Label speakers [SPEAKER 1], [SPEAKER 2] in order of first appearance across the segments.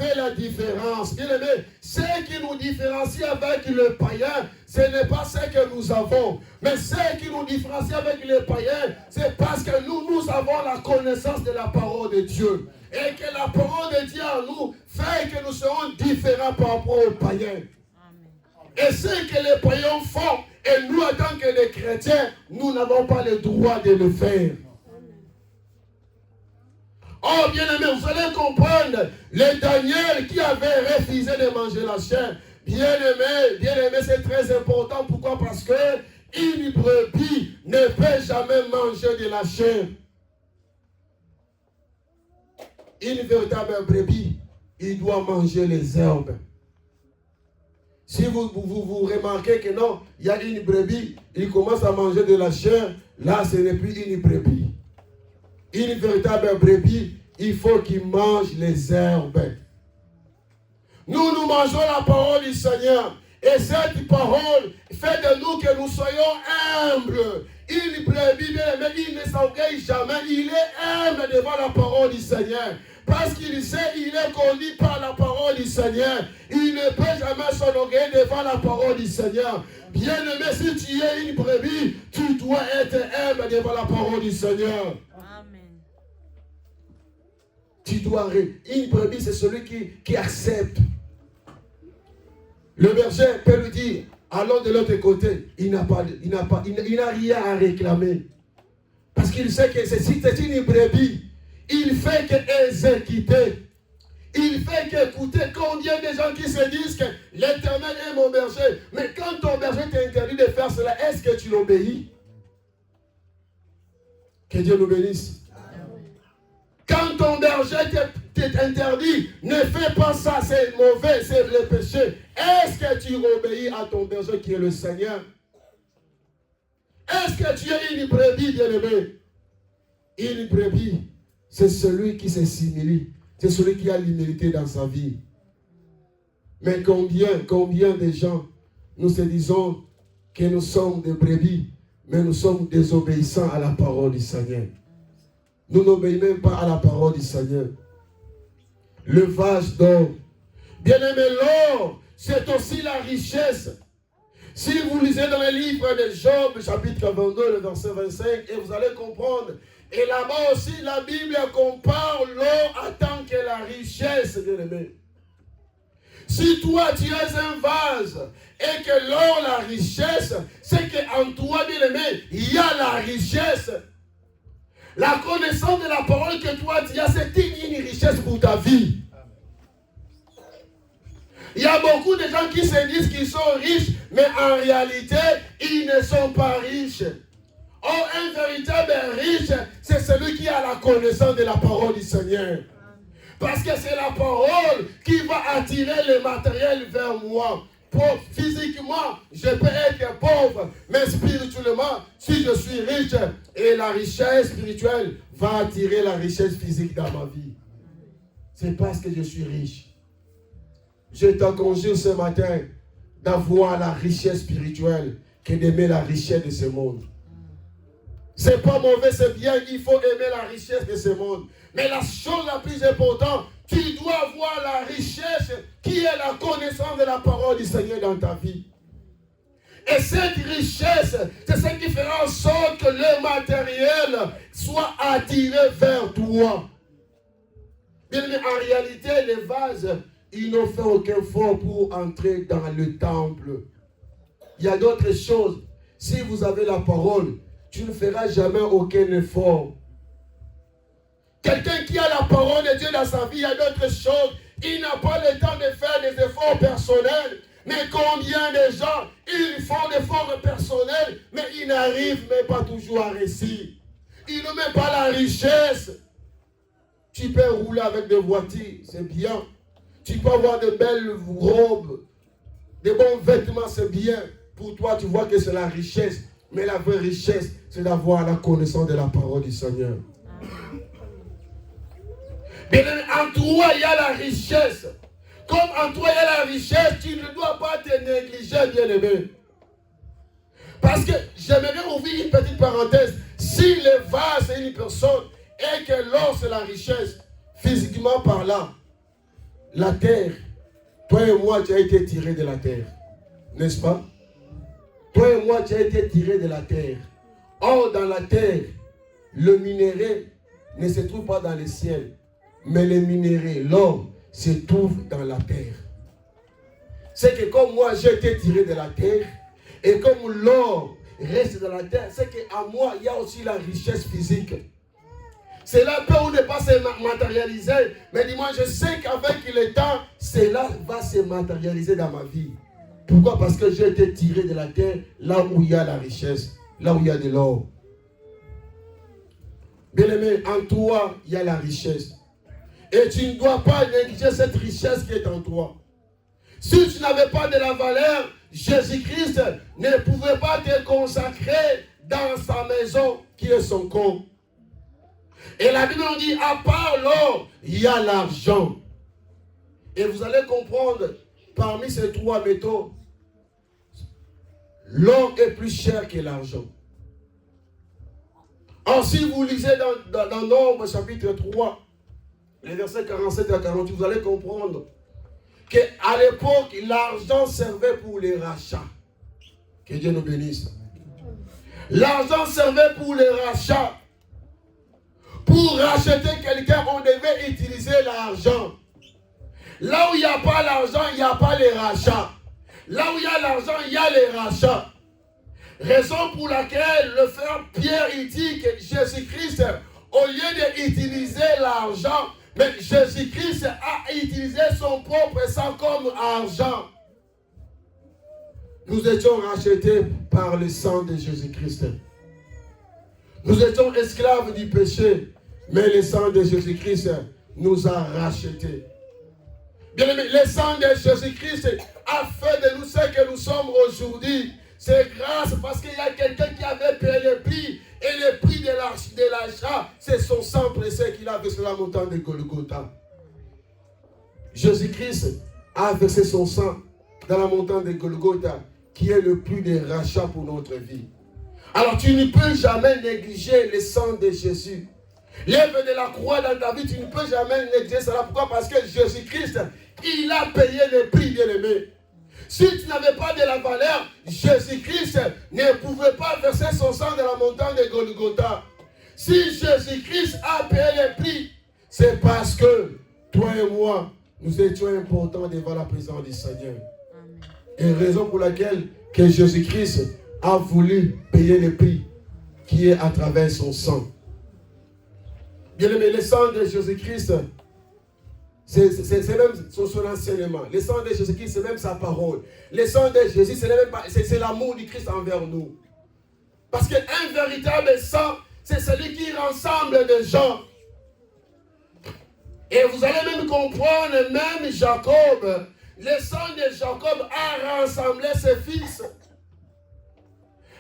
[SPEAKER 1] fait la différence. Bien aimé, ce qui nous différencie avec le païen, ce n'est pas ce que nous avons. Mais ce qui nous différencie avec les païens, c'est parce que nous avons la connaissance de la parole de Dieu. Et que la parole de Dieu en nous fait que nous serons différents par rapport aux païens. Et ce que les païens font, et nous, en tant que les chrétiens, nous n'avons pas le droit de le faire. Oh, bien-aimé, vous allez comprendre, le Daniel qui avait refusé de manger la chair, bien-aimé, c'est très important. Pourquoi? Parce que une brebis ne peut jamais manger de la chair. Une véritable brebis, il doit manger les herbes. Si vous remarquez que non, il y a une brebis, il commence à manger de la chair, là ce n'est plus une brebis. Une véritable brebis, il faut qu'il mange les herbes. Nous mangeons la parole du Seigneur. Et cette parole fait de nous que nous soyons humbles. Une brebis, bien aimé, il ne s'orgueille jamais. Il est humble devant la parole du Seigneur. Parce qu'il sait, il est conduit par la parole du Seigneur. Il ne peut jamais s'orgueiller devant la parole du Seigneur. Bien aimé, si tu es une brebis, tu dois être humble devant la parole du Seigneur. Amen. Tu dois une brebis, c'est celui qui accepte. Le berger peut lui dire, allons de l'autre côté. Il n'a rien à réclamer. Parce qu'il sait que c'est une brebis. Il fait qu'exécuter. Il fait qu'écouter. Combien de gens qui se disent que l'Éternel est mon berger. Mais quand ton berger t'interdit de faire cela, est-ce que tu l'obéis? Que Dieu nous bénisse. Quand ton berger t'interdit, ne fais pas ça, c'est mauvais, c'est le péché. Est-ce que tu obéis à ton berger qui est le Seigneur? Est-ce que tu es une brebis, bien-aimé? Une brebis, c'est celui qui s'assimile. C'est celui qui a l'humilité dans sa vie. Mais combien de gens, nous se disons que nous sommes des brebis, mais nous sommes désobéissants à la parole du Seigneur. Nous n'obéissons même pas à la parole du Seigneur. Le vase d'or. Bien-aimé, l'or, c'est aussi la richesse. Si vous lisez dans le livre de Job, chapitre 22, le verset 25, et vous allez comprendre. Et là-bas aussi, la Bible compare l'or en tant que la richesse, bien-aimé. Si toi, tu es un vase, et que l'or, la richesse, c'est qu'en toi, bien-aimé, il y a la richesse. La connaissance de la parole que toi tu as, c'est une richesse pour ta vie. Il y a beaucoup de gens qui se disent qu'ils sont riches, mais en réalité, ils ne sont pas riches. Or, un véritable riche, c'est celui qui a la connaissance de la parole du Seigneur. Parce que c'est la parole qui va attirer le matériel vers moi. Physiquement, je peux être pauvre, mais spirituellement, si je suis riche, et la richesse spirituelle va attirer la richesse physique dans ma vie. C'est parce que je suis riche. Je te conjure ce matin d'avoir la richesse spirituelle que d'aimer la richesse de ce monde. C'est pas mauvais, c'est bien, il faut aimer la richesse de ce monde. Mais la chose la plus importante, tu dois avoir la richesse qui est la connaissance de la parole du Seigneur dans ta vie. Et cette richesse, c'est ce qui fera en sorte que le matériel soit attiré vers toi. Bien, mais en réalité, les vases, ils n'ont fait aucun effort pour entrer dans le temple. Il y a d'autres choses. Si vous avez la parole, tu ne feras jamais aucun effort. Quelqu'un qui a la parole de Dieu dans sa vie, il y a d'autres choses. Il n'a pas le temps de faire des efforts personnels. Mais combien de gens, ils font des efforts personnels, mais ils n'arrivent même pas toujours à réussir. Ils n'ont même pas la richesse. Tu peux rouler avec des voitures, c'est bien. Tu peux avoir de belles robes, de bons vêtements, c'est bien. Pour toi, tu vois que c'est la richesse. Mais la vraie richesse, c'est d'avoir la connaissance de la parole du Seigneur. Bien, en toi, il y a la richesse. Comme en toi, il y a la richesse, tu ne dois pas te négliger, bien-aimé. Parce que j'aimerais ouvrir une petite parenthèse. Si le vase est une personne et que l'or c'est la richesse, physiquement parlant, la terre, toi et moi, tu as été tirés de la terre. N'est-ce pas? Toi et moi, tu as été tirés de la terre. Or, dans la terre, le minerai ne se trouve pas dans le ciel, mais le minerai, l'or, se trouve dans la terre. C'est que comme moi, j'ai été tiré de la terre, et comme l'or reste dans la terre, c'est qu'à moi, il y a aussi la richesse physique. Cela peut ou ne pas se matérialiser, mais dis-moi, je sais qu'avec le temps, cela va se matérialiser dans ma vie. Pourquoi? Parce que j'ai été tiré de la terre, là où il y a la richesse, là où il y a de l'or. Bien-aimé, en toi, il y a la richesse. Et tu ne dois pas négliger cette richesse qui est en toi. Si tu n'avais pas de la valeur, Jésus-Christ ne pouvait pas te consacrer dans sa maison qui est son corps. Et la Bible nous dit, à part l'or, il y a l'argent. Et vous allez comprendre, parmi ces trois métaux, l'or est plus cher que l'argent. Or, si vous lisez dans Nombre chapitre 3, les versets 47 à 48, vous allez comprendre qu'à l'époque, l'argent servait pour les rachats. Que Dieu nous bénisse. L'argent servait pour les rachats. Pour racheter quelqu'un, on devait utiliser l'argent. Là où il n'y a pas l'argent, il n'y a pas les rachats. Là où il y a l'argent, il y a les rachats. Raison pour laquelle le frère Pierre il dit que Jésus-Christ, au lieu d'utiliser l'argent, mais Jésus-Christ a utilisé son propre sang comme argent. Nous étions rachetés par le sang de Jésus-Christ. Nous étions esclaves du péché, mais le sang de Jésus-Christ nous a rachetés. Bien aimé, le sang de Jésus-Christ a fait de nous ce que nous sommes aujourd'hui. C'est grâce parce qu'il y a quelqu'un qui avait payé le prix. Et le prix de l'achat, c'est son sang précieux qu'il a versé sur la montagne de Golgotha. Jésus-Christ a versé son sang dans la montagne de Golgotha, qui est le prix de rachat pour notre vie. Alors tu ne peux jamais négliger le sang de Jésus. L'œuvre de la croix dans ta vie, tu ne peux jamais négliger cela. Pourquoi? Parce que Jésus-Christ, il a payé le prix, bien-aimé. Si tu n'avais pas de la valeur, Jésus-Christ ne pouvait pas verser son sang dans la montagne de Golgotha. Si Jésus-Christ a payé le prix, c'est parce que toi et moi, nous étions importants devant la présence du Seigneur. Et raison pour laquelle que Jésus-Christ a voulu payer le prix qui est à travers son sang. Bien aimé, le sang de Jésus-Christ, c'est même son enseignement. Le sang de Jésus-Christ, c'est même sa parole. Le sang de Jésus, c'est l'amour du Christ envers nous. Parce qu'un véritable sang, c'est celui qui rassemble des gens. Et vous allez même comprendre, même Jacob, le sang de Jacob a rassemblé ses fils.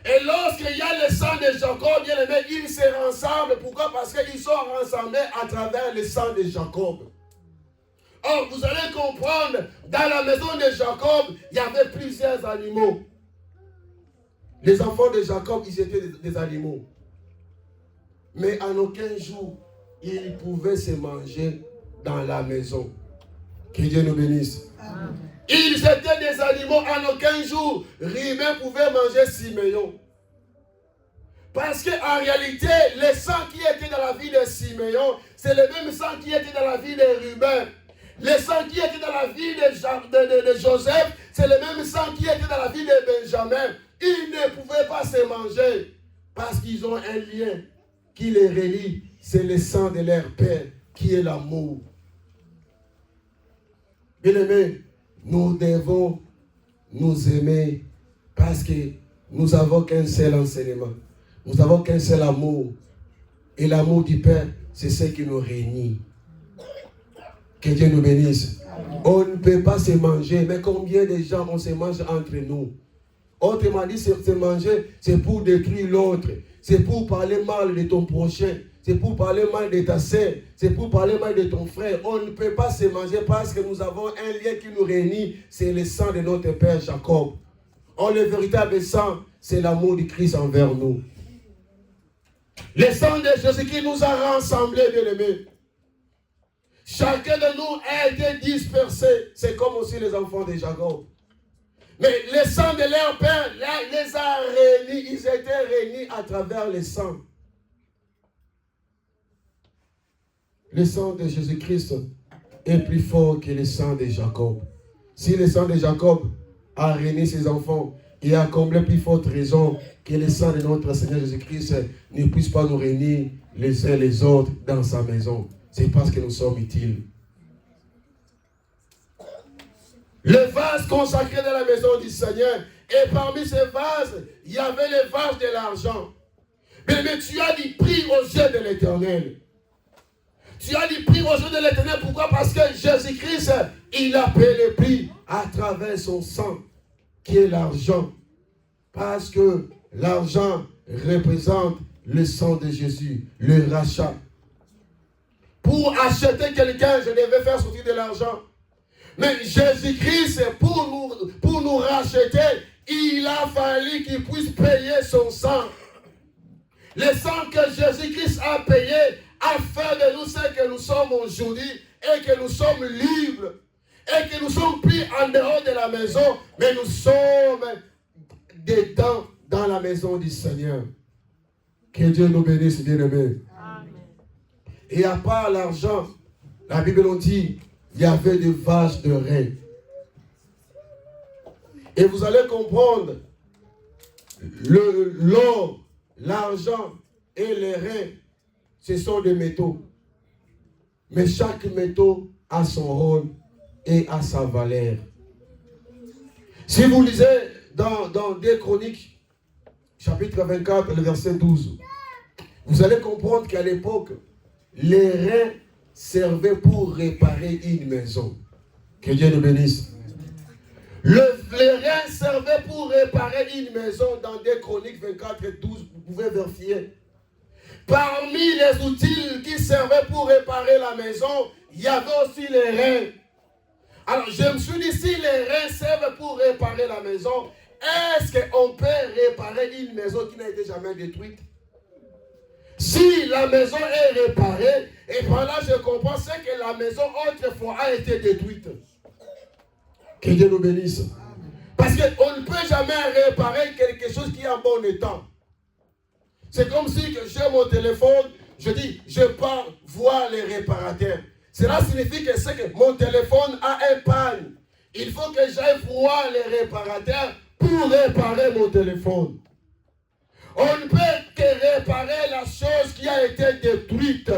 [SPEAKER 1] Et lorsqu'il y a le sang de Jacob, bien aimé, ils se rassemblent. Pourquoi? Parce qu'ils sont rassemblés à travers le sang de Jacob. Or, vous allez comprendre, dans la maison de Jacob, il y avait plusieurs animaux. Les enfants de Jacob, ils étaient des animaux. Mais en aucun jour, ils pouvaient se manger dans la maison. Que Dieu nous bénisse. Amen. Ils étaient des animaux, en aucun jour, Ruben pouvait manger Siméon. Parce qu'en réalité, le sang qui était dans la vie de Siméon, c'est le même sang qui était dans la vie de Ruben. Le sang qui était dans la vie de Joseph, c'est le même sang qui était dans la vie de Benjamin. Ils ne pouvaient pas se manger parce qu'ils ont un lien qui les relie. C'est le sang de leur père qui est l'amour. Bien-aimés, nous devons nous aimer parce que nous n'avons qu'un seul enseignement. Nous n'avons qu'un seul amour. Et l'amour du Père, c'est ce qui nous réunit. Que Dieu nous bénisse. On ne peut pas se manger, mais combien de gens on se mange entre nous? Autrement dit, se manger, c'est pour détruire l'autre. C'est pour parler mal de ton prochain. C'est pour parler mal de ta sœur. C'est pour parler mal de ton frère. On ne peut pas se manger parce que nous avons un lien qui nous réunit. C'est le sang de notre Père Jacob. Or, le véritable sang, c'est l'amour du Christ envers nous. Le sang de Jésus qui nous a rassemblés, bien-aimés. Chacun de nous a été dispersé. C'est comme aussi les enfants de Jacob. Mais le sang de leur père, là, il les a réunis. Ils étaient réunis à travers le sang. Le sang de Jésus-Christ est plus fort que le sang de Jacob. Si le sang de Jacob a réuni ses enfants et a comblé plus forte raison que le sang de notre Seigneur Jésus-Christ ne puisse pas nous réunir les uns les autres dans sa maison. C'est parce que nous sommes utiles. Le vase consacré dans la maison du Seigneur, et parmi ces vases, il y avait le vase de l'argent. Mais tu as dit prie aux yeux de l'Éternel. Tu as dit prie aux yeux de l'Éternel. Pourquoi? Parce que Jésus-Christ, il a payé le prix à travers son sang, qui est l'argent. Parce que l'argent représente le sang de Jésus, le rachat. Pour acheter quelqu'un, je devais faire sortir de l'argent. Mais Jésus-Christ, pour nous racheter, il a fallu qu'il puisse payer son sang. Le sang que Jésus-Christ a payé a fait de nous ce que nous sommes aujourd'hui et que nous sommes libres et que nous sommes pris en dehors de la maison, mais nous sommes dedans dans la maison du Seigneur. Que Dieu nous bénisse, bien-aimés. Et à part l'argent, la Bible nous dit, il y avait des vaches de reins. Et vous allez comprendre, l'or, l'argent et les reins, ce sont des métaux. Mais chaque métaux a son rôle et a sa valeur. Si vous lisez dans 2 Chroniques, chapitre 24, le verset 12, vous allez comprendre qu'à l'époque, les reins servaient pour réparer une maison. Que Dieu nous bénisse. Les reins servaient pour réparer une maison dans 2 Chroniques 24 et 12. Vous pouvez vérifier. Parmi les outils qui servaient pour réparer la maison, il y avait aussi les reins. Alors je me suis dit, si les reins servent pour réparer la maison, est-ce qu'on peut réparer une maison qui n'a été jamais détruite? Si la maison est réparée, et par là je comprends, c'est que la maison autrefois a été détruite. Que Dieu nous bénisse. Parce qu'on ne peut jamais réparer quelque chose qui est en bon état. C'est comme si j'ai mon téléphone, je dis, je pars voir les réparateurs. Cela signifie que c'est que mon téléphone a un panne. Il faut que j'aille voir les réparateurs pour réparer mon téléphone. On ne peut que réparer la chose qui a été détruite.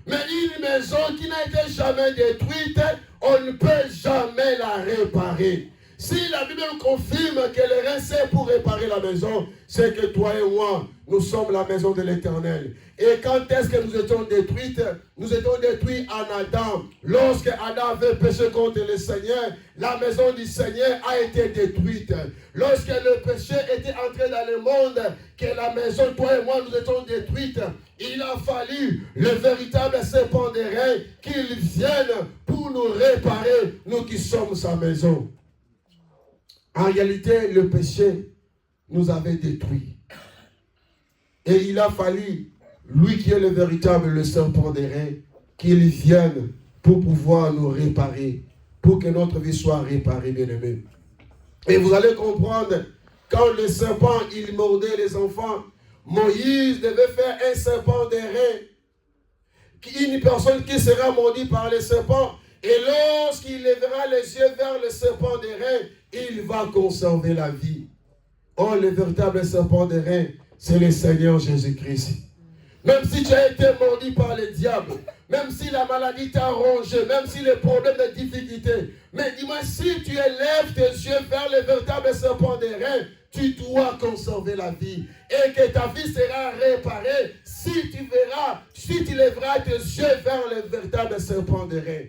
[SPEAKER 1] Mais une maison qui n'a été jamais détruite, on ne peut jamais la réparer. Si la Bible confirme que le rein c'est pour réparer la maison, c'est que toi et moi, nous sommes la maison de l'Éternel. Et quand est-ce que nous étions détruites? Nous étions détruits en Adam. Lorsque Adam avait péché contre le Seigneur, la maison du Seigneur a été détruite. Lorsque le péché était entré dans le monde, que la maison, toi et moi, nous étions détruites, il a fallu le véritable serpent des reins qu'il vienne pour nous réparer, nous qui sommes sa maison. En réalité, le péché nous avait détruits. Et il a fallu, lui qui est le véritable le serpent des reins, qu'il vienne pour pouvoir nous réparer, pour que notre vie soit réparée, bien-aimés. Et vous allez comprendre, quand le serpent, il mordait les enfants, Moïse devait faire un serpent des reins. Une personne qui sera mordie par le serpent, et lorsqu'il lèvera les yeux vers le serpent des reins, il va conserver la vie. Oh, le véritable serpent des reins, c'est le Seigneur Jésus-Christ. Même si tu as été mordu par le diable, même si la maladie t'a rongé, même si les problèmes de difficulté, mais dis-moi, si tu élèves tes yeux vers le véritable serpent des reins, tu dois conserver la vie et que ta vie sera réparée si tu verras, si tu lèveras tes yeux vers le véritable serpent des reins.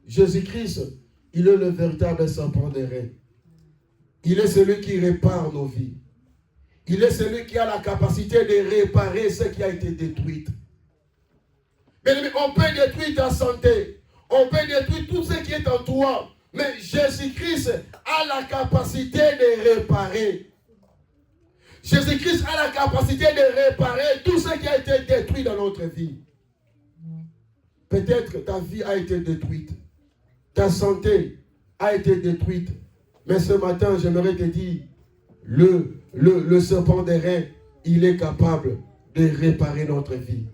[SPEAKER 1] Jésus-Christ, il est le véritable serpent des reins. Il est celui qui répare nos vies. Il est celui qui a la capacité de réparer ce qui a été détruit. Mais on peut détruire ta santé. On peut détruire tout ce qui est en toi. Mais Jésus-Christ a la capacité de réparer. Jésus-Christ a la capacité de réparer tout ce qui a été détruit dans notre vie. Peut-être que ta vie a été détruite. Ta santé a été détruite. Mais ce matin, j'aimerais te dire, le serpent des reins, il est capable de réparer notre vie.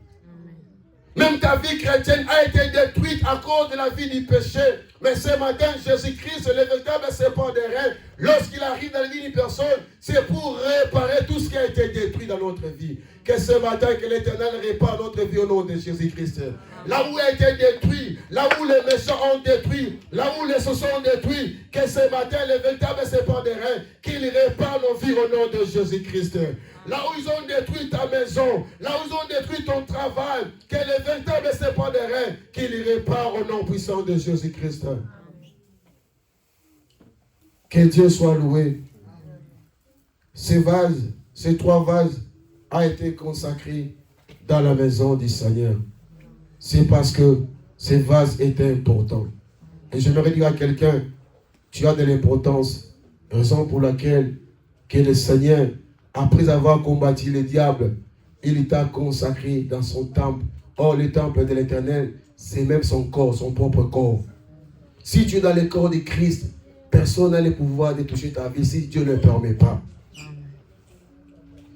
[SPEAKER 1] Même ta vie chrétienne a été détruite à cause de la vie du péché. Mais ce matin, Jésus-Christ, le véritable serpent des reins, lorsqu'il arrive dans la vie d'une personne, c'est pour réparer tout ce qui a été détruit dans notre vie. Que ce matin, que l'Éternel répare notre vie au nom de Jésus-Christ. Là où a été détruit, là où les méchants ont détruit, là où les sociaux ont détruit, que ce matin, le véritable serpent des reins, qu'il répare nos vies au nom de Jésus-Christ. Là où ils ont détruit ta maison, là où ils ont détruit ton travail, que le véritable serpent des reins, qu'il répare au nom puissant de Jésus-Christ. Que Dieu soit loué. Ces vases, ces 3 vases, ont été consacrés dans la maison du Seigneur. C'est parce que ces vases étaient importants. Et j'aimerais dire à quelqu'un, tu as de l'importance, raison pour laquelle que le Seigneur, après avoir combattu le diable, il t'a consacré dans son temple. Or, le temple de l'Éternel, c'est même son corps, son propre corps. Si tu es dans le corps de Christ, personne n'a le pouvoir de toucher ta vie si Dieu ne le permet pas.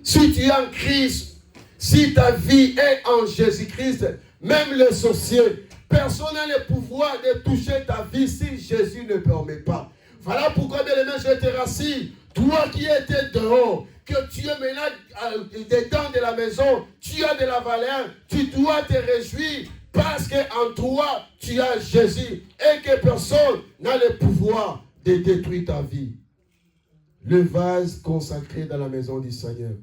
[SPEAKER 1] Si tu es en Christ, si ta vie est en Jésus-Christ, même les sorciers, personne n'a le pouvoir de toucher ta vie si Jésus ne permet pas. Voilà pourquoi, bien aimé, je te rassure. Toi qui étais dehors, que tu es maintenant dedans de la maison, tu as de la valeur, tu dois te réjouir parce qu'en toi, tu as Jésus et que personne n'a le pouvoir de détruire ta vie. Le vase consacré dans la maison du Seigneur.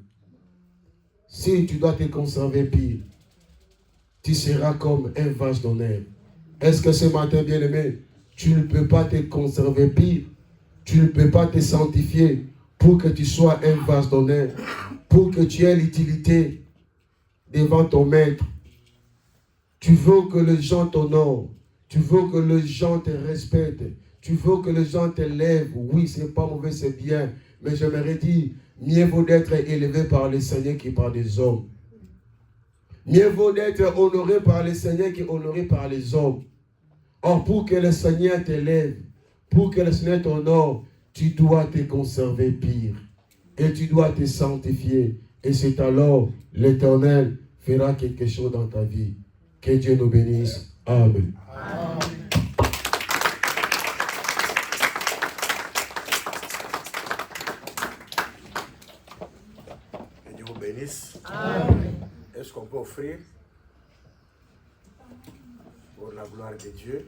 [SPEAKER 1] Si tu dois te conserver pire, tu seras comme un vase d'honneur. Est-ce que ce matin, bien-aimé, tu ne peux pas te conserver pire? Tu ne peux pas te sanctifier pour que tu sois un vase d'honneur, pour que tu aies l'utilité devant ton maître. Tu veux que les gens t'honorent, tu veux que les gens te respectent, tu veux que les gens t'élèvent. Oui, c'est pas mauvais, c'est bien, mais j'aimerais dire, mieux vaut d'être élevé par le Seigneur que par les hommes. Mieux vaut d'être honoré par le Seigneur qu'honoré par les hommes. Or, pour que le Seigneur t'élève, pour que le Seigneur t'honore, tu dois te conserver pire. Et tu dois te sanctifier. Et c'est alors l'Éternel fera quelque chose dans ta vie. Que Dieu nous bénisse. Amen. Amen.
[SPEAKER 2] Que Dieu vous bénisse.
[SPEAKER 3] Amen.
[SPEAKER 2] Est-ce qu'on peut offrir pour la gloire de Dieu?